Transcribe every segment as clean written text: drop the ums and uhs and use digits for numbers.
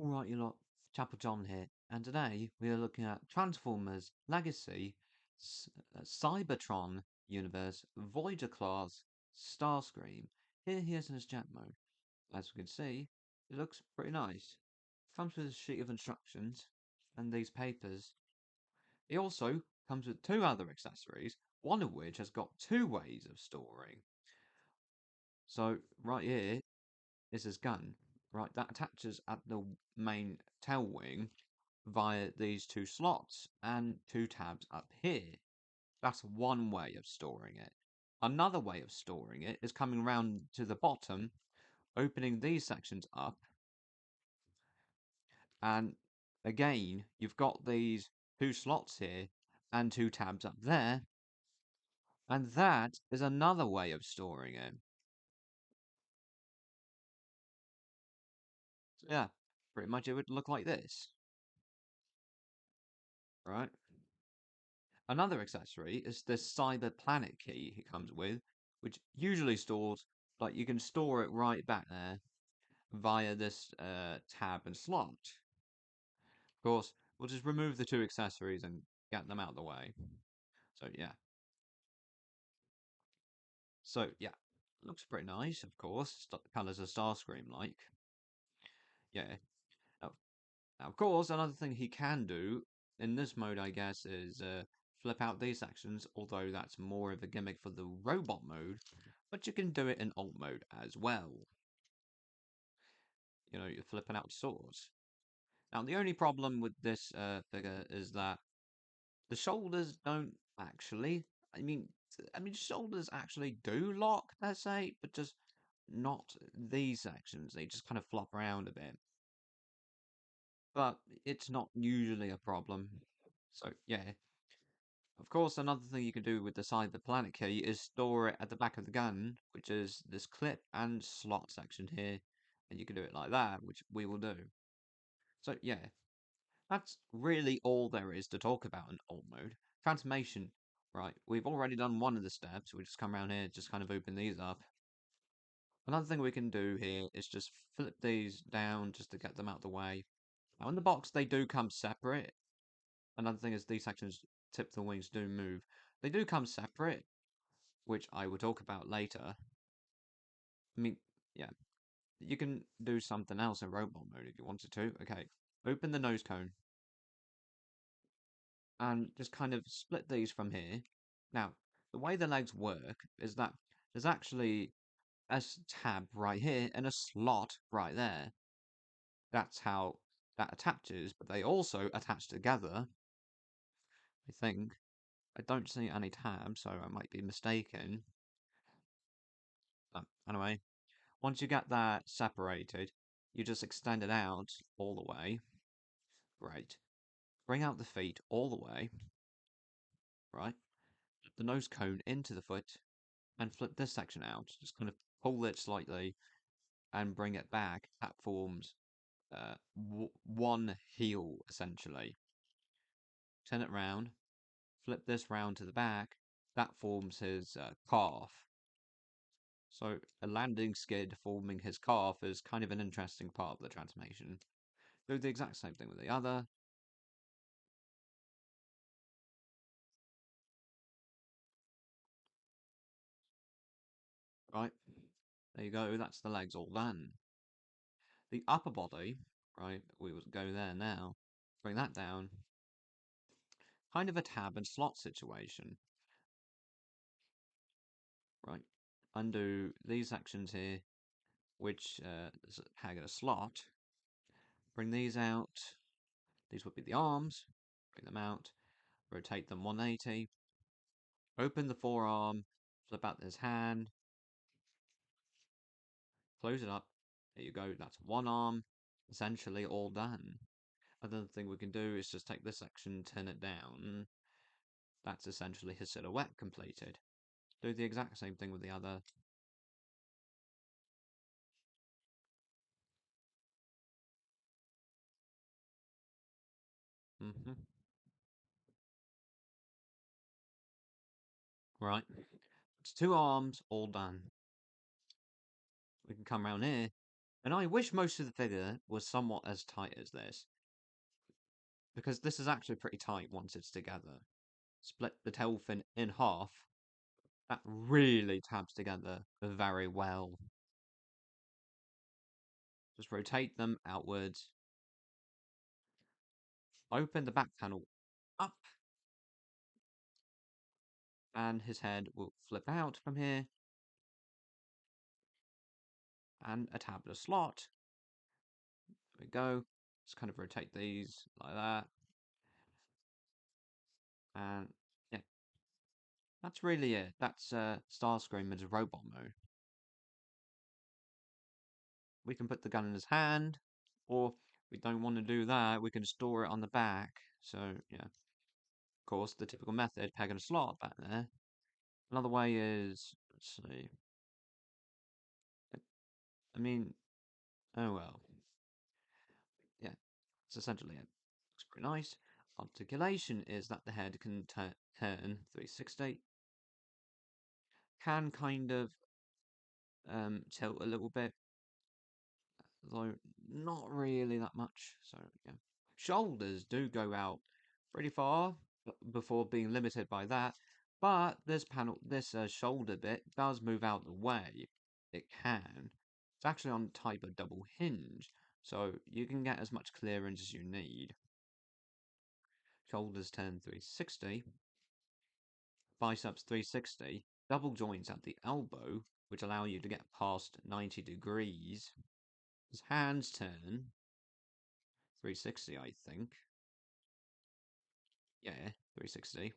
Alright, you lot, Chapel John here, and today we are looking at Transformers Legacy Cybertron Universe Voyager class Starscream. Here he is in his jet mode. As we can see, it looks pretty nice. Comes with a sheet of instructions and these papers. It also comes with two other accessories, one of which has got two ways of storing. So right here is his gun. Right, that attaches at the main tail wing via these two slots and two tabs up here. That's one way of storing it. Another way of storing it is coming around to the bottom, opening these sections up, and again, you've got these two slots here and two tabs up there, and that is another way of storing it. So yeah, pretty much it would look like this, right? Another accessory is this Cyber Planet key it comes with, which usually stores, like you can store it right back there via this tab and slot. Of course, we'll just remove the two accessories and get them out of the way. So yeah. So yeah, looks pretty nice, of course. Colours of Starscream like. Yeah. Now, of course, another thing he can do in this mode, I guess, is flip out these sections, although that's more of a gimmick for the robot mode, but you can do it in alt mode as well. You know, you're flipping out swords. Now, the only problem with this figure is that the shoulders don't actually. I mean, shoulders actually do lock per se, but just not these sections. They just kind of flop around a bit. But it's not usually a problem. So yeah. Of course, another thing you can do with the Cyber Planet key is store it at the back of the gun, which is this clip and slot section here. And you can do it like that, which we will do. So yeah, that's really all there is to talk about in alt mode. Transformation, right, we've already done one of the steps. We just come around here, just kind of open these up. Another thing we can do here is just flip these down just to get them out of the way. Now in the box, they do come separate. Another thing is these sections, tip the wings, do move. They do come separate, which I will talk about later. I mean, yeah, you can do something else in robot mode if you wanted to. Okay, open the nose cone and just kind of split these from here. Now, the way the legs work is that there's actually a tab right here and a slot right there. That's how that attaches, but they also attach together, I think. I don't see any tabs, so I might be mistaken. But anyway, once you get that separated, you just extend it out all the way. Great. Bring out the feet all the way. Right. The nose cone into the foot and flip this section out. Just kind of pull it slightly and bring it back. That forms one heel, essentially. Turn it round, flip this round to the back. That forms his calf. So a landing skid forming his calf is kind of an interesting part of the transformation. Do the exact same thing with the other. Right, there you go, that's the legs all done. The upper body, right, we would go there now. Bring that down. Kind of a tab and slot situation. Right, undo these sections here, which hang a slot. Bring these out. These would be the arms. Bring them out. Rotate them 180. Open the forearm. Flip out his hand. Close it up. There you go. That's one arm. Essentially all done. Another thing we can do is just take this section, turn it down. That's essentially his silhouette completed. Do the exact same thing with the other. Right. It's two arms all done. We can come around here And I wish most of the figure was somewhat as tight as this, because this is actually pretty tight once it's together. Split the tail fin in half, that really tabs together very well. Just rotate them outwards. Open the back panel up, and his head will flip out from here, and a tabular slot. There we go. Just kind of rotate these like that. And yeah, that's really it. That's Starscream as a robot mode. We can put the gun in his hand, or we don't want to do that, we can store it on the back. So yeah, of course, the typical method, peg and a slot back there. Another way is, let's see. I mean, oh well. Yeah, it's essentially it. Looks pretty nice. Articulation is that the head can turn 360. Can kind of tilt a little bit, though not really that much. So yeah, shoulders do go out pretty far before being limited by that. But this shoulder bit does move out the way. It can. It's actually on type of double hinge, so you can get as much clearance as you need. Shoulders turn 360, biceps 360, double joints at the elbow, which allow you to get past 90 degrees. His hands turn 360, I think. Yeah, 360.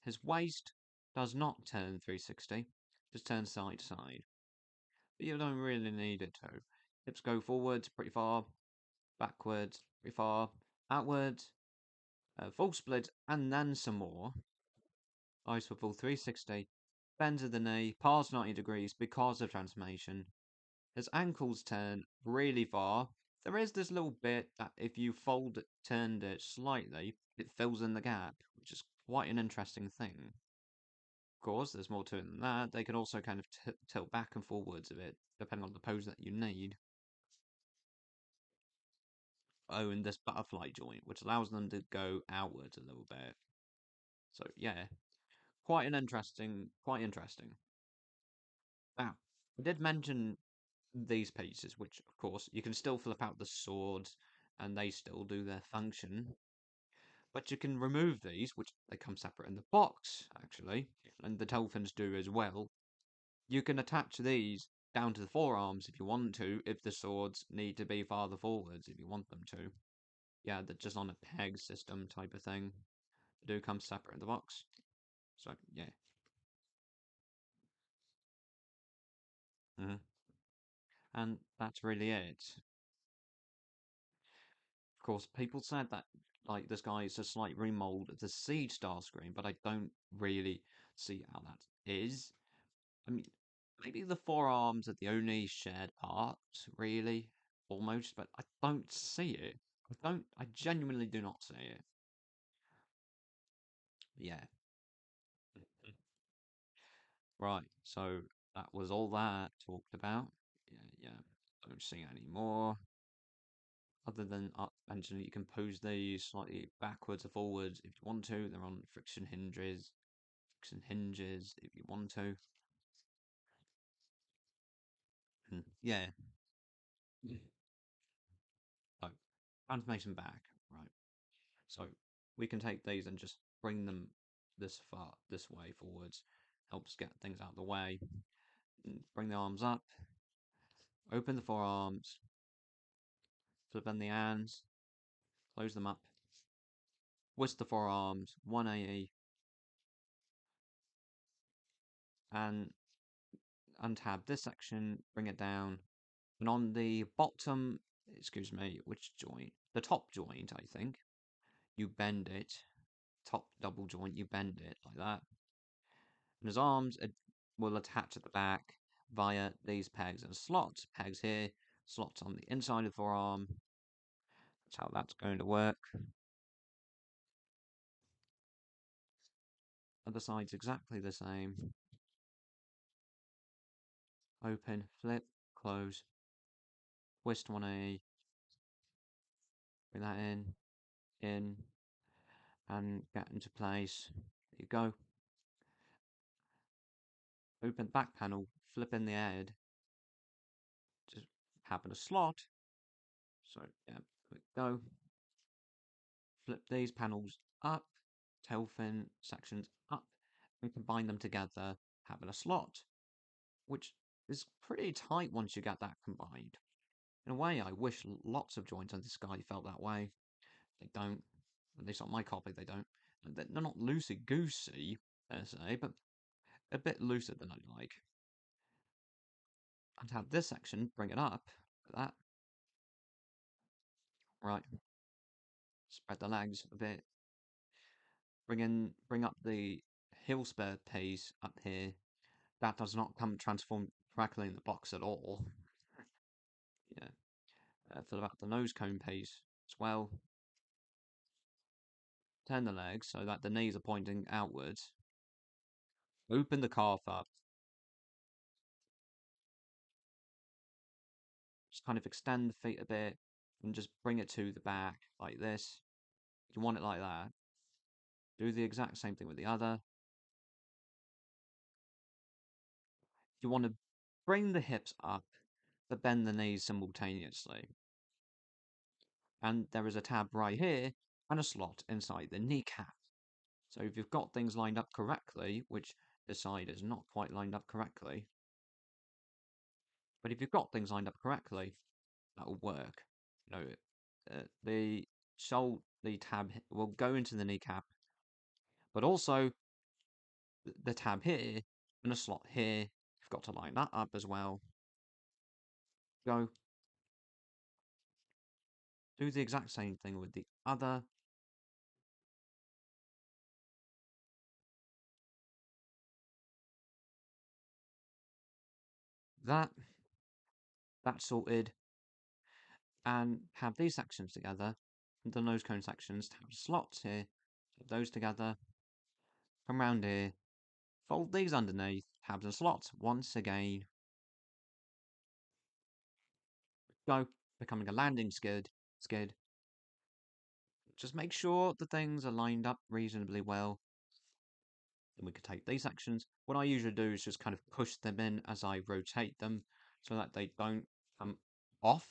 His waist does not turn 360, just turns side to side. But you don't really need it to. Hips go forwards pretty far, backwards pretty far, outwards, full split, and then some more. Eyes for full 360, bends of the knee, past 90 degrees because of transformation. His ankles turn really far. There is this little bit that if you turned it slightly, it fills in the gap, which is quite an interesting thing. Of course, there's more to it than that. They can also kind of tilt back and forwards a bit, depending on the pose that you need. Oh, and this butterfly joint, which allows them to go outwards a little bit. So yeah, quite interesting. Now, I did mention these pieces, which of course you can still flip out the swords, and they still do their function. But you can remove these, which they come separate in the box, actually, and the Telfins do as well. You can attach these down to the forearms if you want to, if the swords need to be farther forwards if you want them to. Yeah, they're just on a peg system type of thing. They do come separate in the box. So, yeah. Mhm. And that's really it. Of course, people said that like this guy is a slight remold of the Siege Starscream, but I don't really see how that is. I mean, maybe the forearms are the only shared part, really, almost, but I don't see it. I genuinely do not see it. Yeah. Right, so that was all that talked about. Yeah, yeah. Don't see any more. Other than mentioning you can pose these slightly backwards or forwards if you want to. They're on friction hinges if you want to. Yeah. So, transformation back. Right. So we can take these and just bring them this way forwards. Helps get things out of the way. Bring the arms up. Open the forearms. Flip in the hands. Close them up. Twist the forearms. 180. And untab this section. Bring it down. And on the bottom, excuse me, which joint? The top joint, I think. You bend it. Top double joint, you bend it like that. And his arms will attach at the back via these pegs and slots. Pegs here, slots on the inside of the forearm. That's how that's going to work. Other side's exactly the same. Open, flip, close, twist 1A, bring that in, and get into place. There you go. Open back panel, flip in the head, just happen a slot. So yeah, there we go. Flip these panels up, tail fin sections up, and combine them together, having a slot, which is pretty tight once you get that combined. In a way, I wish lots of joints on this guy felt that way. They don't. At least on my copy, they don't. They're not loosey-goosey, per se, but a bit looser than I'd like. And have this section, bring it up, like that. Right. Spread the legs a bit. Bring up the heel spur piece up here. That does not come transformed correctly in the box at all. Yeah. Fill out the nose cone piece as well. Turn the legs so that the knees are pointing outwards. Open the calf up. Just kind of extend the feet a bit and just bring it to the back like this. You want it like that. Do the exact same thing with the other. You want to bring the hips up but bend the knees simultaneously. And there is a tab right here and a slot inside the kneecap. So if you've got things lined up correctly, which this side is not quite lined up correctly, but if you've got things lined up correctly, that will work. You know, the tab will go into the kneecap, but also the tab here and a slot here. You've got to line that up as well. Go. Do the exact same thing with the other. That's sorted. And have these sections together. The nose cone sections, have slots here. Put those together. Come round here. Fold these underneath. Tabs and slots once again. Go. Becoming a landing skid. Just make sure the things are lined up reasonably well. Then we could take these sections. What I usually do is just kind of push them in as I rotate them so that they don't come off.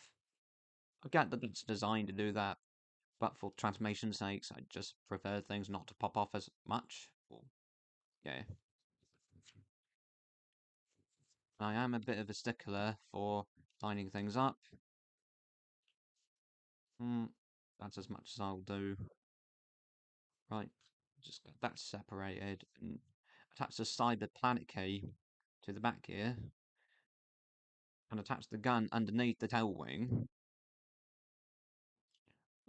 I get that it's designed to do that, but for transformation sakes, I just prefer things not to pop off as much. Yeah. I am a bit of a stickler for lining things up. That's as much as I'll do. Right, just get that separated and attach the cyber planet key to the back here. And attach the gun underneath the tail wing.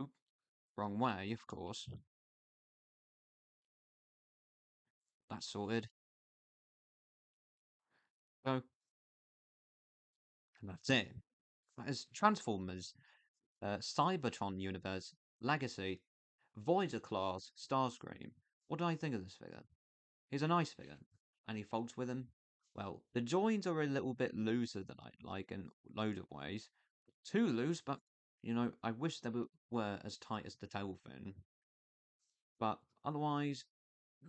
Oop, wrong way, of course. That's sorted. Go. And that's it. That is Transformers, Cybertron Universe, Legacy, Voyager class, Starscream. What do I think of this figure? He's a nice figure. And he folds with him. Well, the joins are a little bit looser than I'd like in a load of ways. Too loose, but, you know, I wish they were as tight as the tail fin. But otherwise,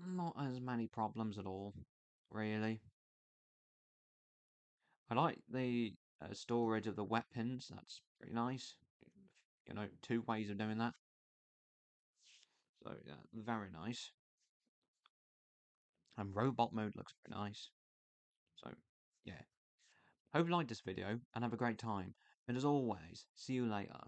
not as many problems at all, really. I like the storage of the weapons, that's pretty nice. You know, two ways of doing that. So, yeah, very nice. And robot mode looks very nice. So, yeah. Hope you liked this video and have a great time. And as always, see you later.